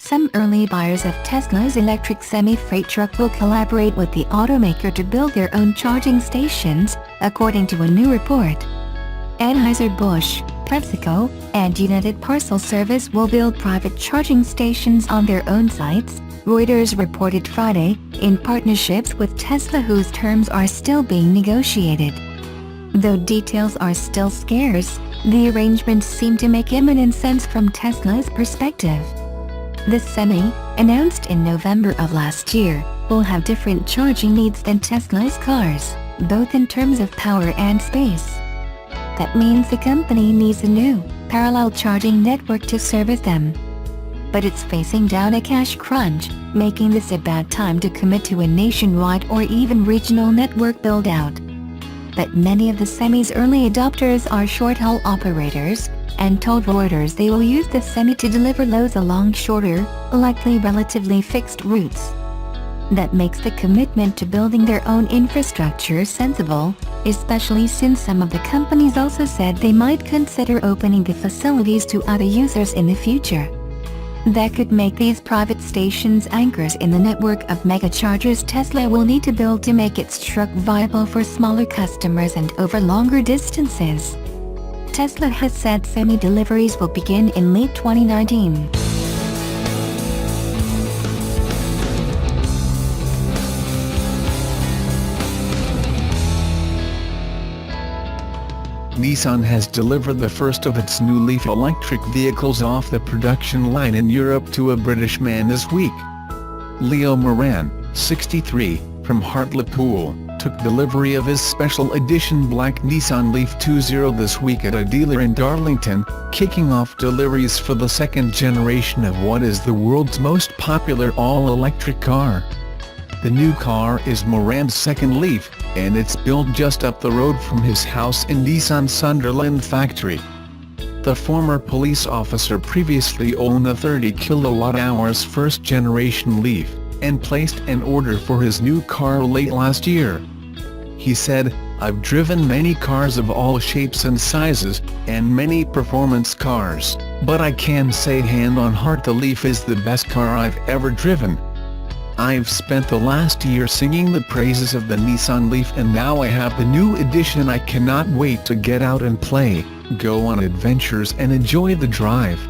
Some early buyers of Tesla's electric semi-freight truck will collaborate with the automaker to build their own charging stations, according to a new report. Anheuser-Busch, PepsiCo, and United Parcel Service will build private charging stations on their own sites, Reuters reported Friday, in partnerships with Tesla whose terms are still being negotiated. Though details are still scarce, the arrangements seem to make imminent sense from Tesla's perspective. The Semi, announced in November of last year, will have different charging needs than Tesla's cars, both in terms of power and space. That means the company needs a new, parallel charging network to service them. But it's facing down a cash crunch, making this a bad time to commit to a nationwide or even regional network build-out. But many of the Semi's early adopters are short-haul operators, and told Reuters they will use the Semi to deliver loads along shorter, likely relatively fixed routes. That makes the commitment to building their own infrastructure sensible, especially since some of the companies also said they might consider opening the facilities to other users in the future. That could make these private stations anchors in the network of megachargers Tesla will need to build to make its truck viable for smaller customers and over longer distances. Tesla has said Semi deliveries will begin in late 2019. Nissan has delivered the first of its new Leaf electric vehicles off the production line in Europe to a British man this week. Leo Moran, 63, from Hartlepool, took delivery of his special edition black Nissan Leaf 20 this week at a dealer in Darlington, kicking off deliveries for the second generation of what is the world's most popular all-electric car. The new car is Moran's second Leaf, and it's built just up the road from his house in Nissan Sunderland factory. The former police officer previously owned a 30 kWh first-generation Leaf, and placed an order for his new car late last year. He said, "I've driven many cars of all shapes and sizes, and many performance cars, but I can say hand on heart the Leaf is the best car I've ever driven. I've spent the last year singing the praises of the Nissan Leaf, and now I have the new edition. I cannot wait to get out and play, go on adventures and enjoy the drive."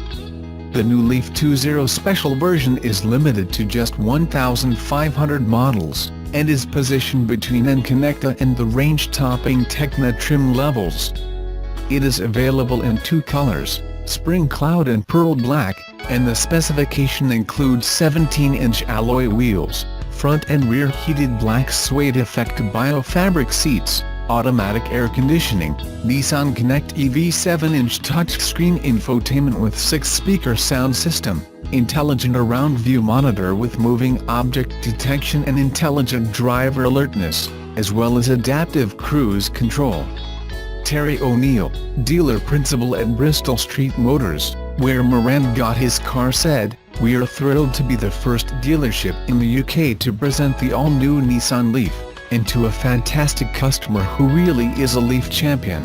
The new Leaf 20 special version is limited to just 1,500 models, and is positioned between N Connecta and the range-topping Tecna trim levels. It is available in two colors, Spring Cloud and Pearl Black, and the specification includes 17-inch alloy wheels, front and rear heated black suede effect biofabric seats, automatic air conditioning, Nissan Connect EV 7-inch touchscreen infotainment with 6-speaker sound system, intelligent around-view monitor with moving object detection and intelligent driver alertness, as well as adaptive cruise control. Terry O'Neill, dealer principal at Bristol Street Motors, where Moran got his car, said, "We're thrilled to be the first dealership in the UK to present the all-new Nissan Leaf, and to a fantastic customer who really is a Leaf champion."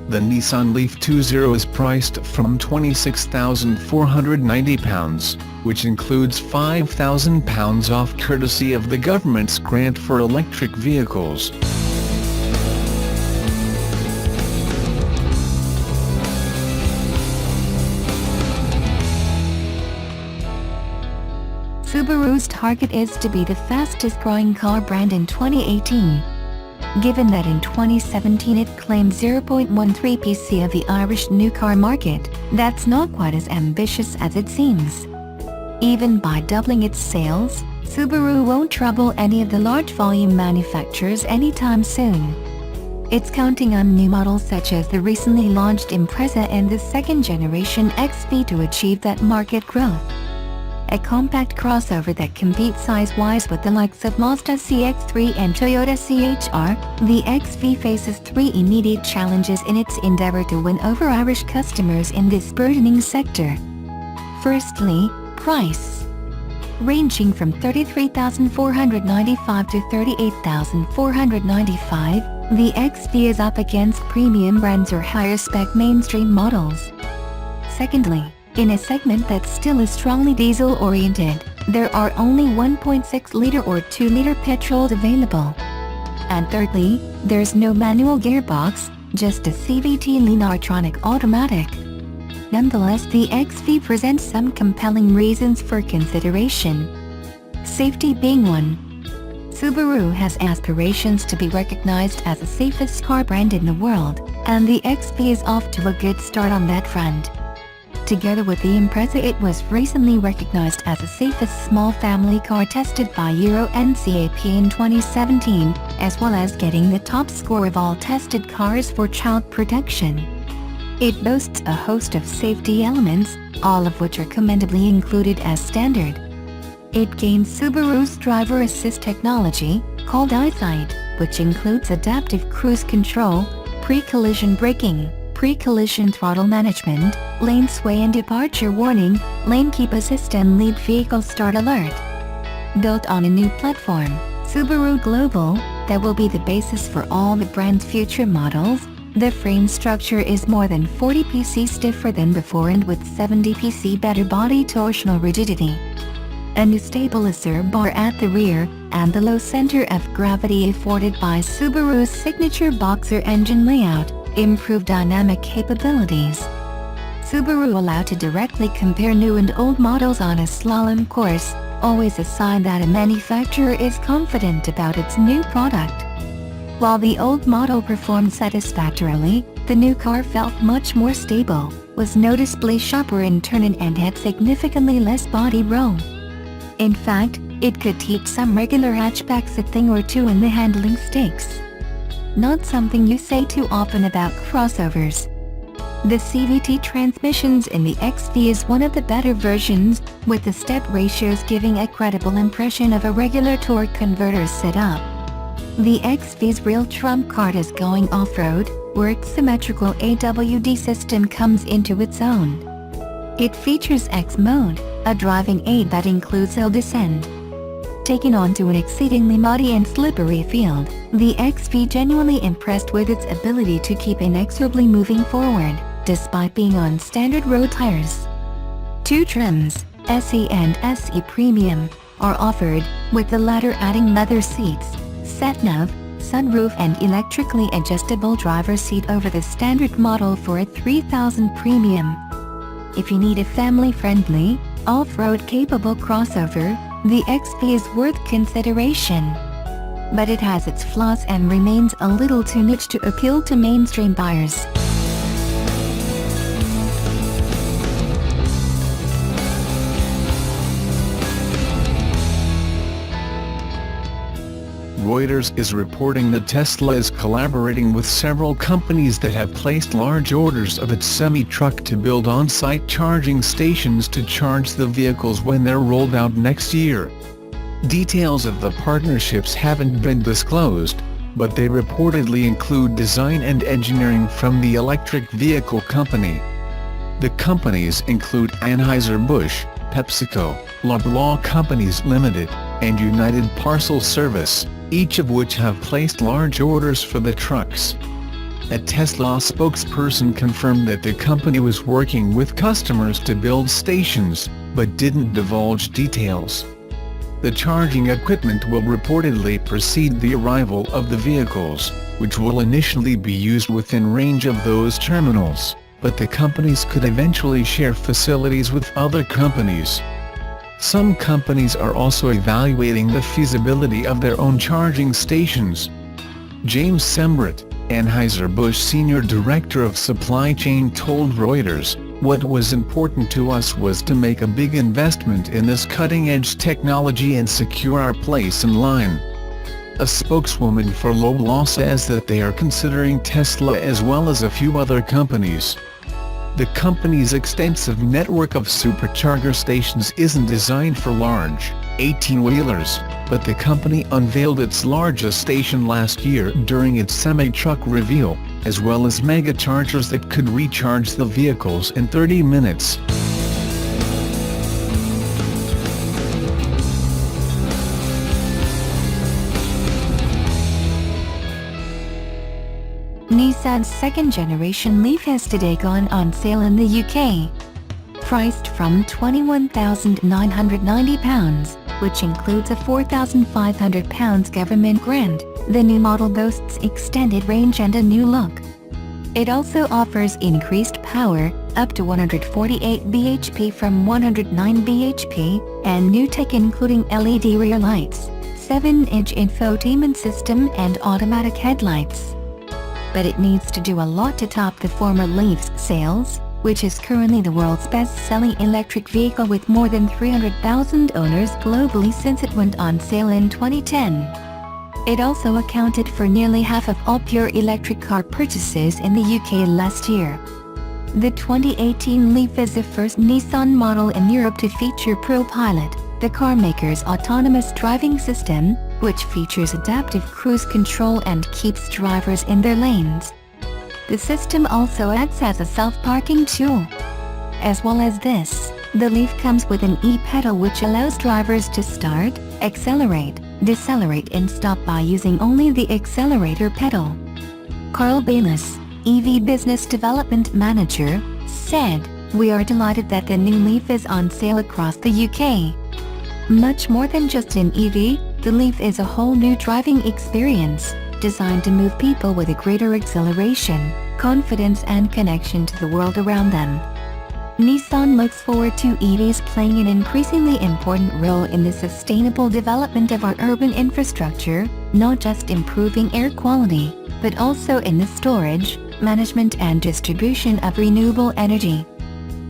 The Nissan Leaf 20 is priced from £26,490, which includes £5,000 off courtesy of the government's grant for electric vehicles. Subaru's target is to be the fastest-growing car brand in 2018. Given that in 2017 it claimed 0.13% PC of the Irish new car market, that's not quite as ambitious as it seems. Even by doubling its sales, Subaru won't trouble any of the large-volume manufacturers anytime soon. It's counting on new models such as the recently launched Impreza and the second-generation XV to achieve that market growth. A compact crossover that competes size-wise with the likes of Mazda CX-3 and Toyota CHR, the XV faces three immediate challenges in its endeavor to win over Irish customers in this burgeoning sector. Firstly, price. Ranging from $33,495 to $38,495, the XV is up against premium brands or higher-spec mainstream models. Secondly, In a segment that still is strongly diesel-oriented, there are only 1.6-liter or 2-liter petrols available. And thirdly, there's no manual gearbox, just a CVT lineartronic automatic. Nonetheless, the XV presents some compelling reasons for consideration. Safety being one. Subaru has aspirations to be recognized as the safest car brand in the world, and the XV is off to a good start on that front. Together with the Impreza, it was recently recognized as the safest small family car tested by Euro NCAP in 2017, as well as getting the top score of all tested cars for child protection. It boasts a host of safety elements, all of which are commendably included as standard. It gains Subaru's driver assist technology, called EyeSight, which includes adaptive cruise control, pre-collision braking, pre-collision throttle management, lane sway and departure warning, lane keep assist and lead vehicle start alert. Built on a new platform, Subaru Global, that will be the basis for all the brand's future models, the frame structure is more than 40 pc stiffer than before and with 70 pc better body torsional rigidity. A new stabilizer bar at the rear, and the low center of gravity afforded by Subaru's signature boxer engine layout, improve dynamic capabilities. Subaru allowed to directly compare new and old models on a slalom course, always a sign that a manufacturer is confident about its new product. While the old model performed satisfactorily, the new car felt much more stable, was noticeably sharper in turn and had significantly less body roll. In fact, it could teach some regular hatchbacks a thing or two in the handling stakes. Not something you say too often about crossovers. The CVT transmissions in the XV is one of the better versions, with the step ratios giving a credible impression of a regular torque converter setup. The XV's real trump card is going off-road, where its symmetrical AWD system comes into its own. It features X mode, a driving aid that includes hill descent. Taken onto an exceedingly muddy and slippery field, the XV genuinely impressed with its ability to keep inexorably moving forward, despite being on standard road tires. Two trims, SE and SE Premium, are offered, with the latter adding leather seats, sat-nav, sunroof and electrically adjustable driver's seat over the standard model for a 3000 Premium. If you need a family-friendly, off-road capable crossover, the XV is worth consideration. But it has its flaws and remains a little too niche to appeal to mainstream buyers. Reuters is reporting that Tesla is collaborating with several companies that have placed large orders of its semi-truck to build on-site charging stations to charge the vehicles when they're rolled out next year. Details of the partnerships haven't been disclosed, but they reportedly include design and engineering from the electric vehicle company. The companies include Anheuser-Busch, PepsiCo, Loblaw Companies Limited, and United Parcel Service, each of which have placed large orders for the trucks. A Tesla spokesperson confirmed that the company was working with customers to build stations, but didn't divulge details. The charging equipment will reportedly precede the arrival of the vehicles, which will initially be used within range of those terminals, but the companies could eventually share facilities with other companies. Some companies are also evaluating the feasibility of their own charging stations. James Sembrot, Anheuser-Busch Senior Director of Supply Chain told Reuters, "What was important to us was to make a big investment in this cutting-edge technology and secure our place in line." A spokeswoman for Loblaw says that they are considering Tesla as well as a few other companies. The company's extensive network of supercharger stations isn't designed for large, 18-wheelers, but the company unveiled its largest station last year during its semi-truck reveal, as well as mega-chargers that could recharge the vehicles in 30 minutes. Nissan's second-generation Leaf has today gone on sale in the UK. Priced from £21,990, which includes a £4,500 government grant, the new model boasts extended range and a new look. It also offers increased power, up to 148 bhp from 109 bhp, and new tech including LED rear lights, 7-inch infotainment system and automatic headlights. But it needs to do a lot to top the former Leaf's sales, which is currently the world's best-selling electric vehicle with more than 300,000 owners globally since it went on sale in 2010. It also accounted for nearly half of all pure electric car purchases in the UK last year. The 2018 Leaf is the first Nissan model in Europe to feature ProPilot, the carmaker's autonomous driving system, which features adaptive cruise control and keeps drivers in their lanes. The system also acts as a self-parking tool. As well as this, the Leaf comes with an e-pedal which allows drivers to start, accelerate, decelerate and stop by using only the accelerator pedal. Carl Bayliss, EV Business Development Manager, said, "We are delighted that the new Leaf is on sale across the UK. Much more than just an EV, the Leaf is a whole new driving experience, designed to move people with a greater exhilaration, confidence and connection to the world around them." Nissan looks forward to EVs playing an increasingly important role in the sustainable development of our urban infrastructure, not just improving air quality, but also in the storage, management and distribution of renewable energy.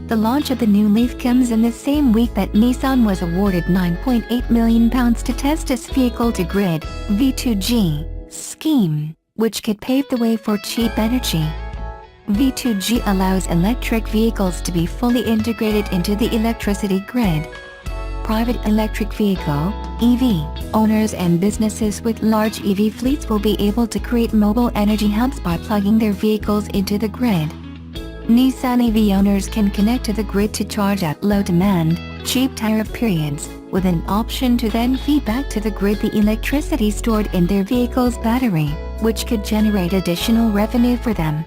The launch of the new Leaf comes in the same week that Nissan was awarded £9.8 million to test its vehicle-to-grid (V2G) scheme, which could pave the way for cheap energy. V2G allows electric vehicles to be fully integrated into the electricity grid. Private electric vehicle (EV) owners and businesses with large EV fleets will be able to create mobile energy hubs by plugging their vehicles into the grid. Nissan EV owners can connect to the grid to charge at low demand, cheap tariff periods, with an option to then feed back to the grid the electricity stored in their vehicle's battery, which could generate additional revenue for them.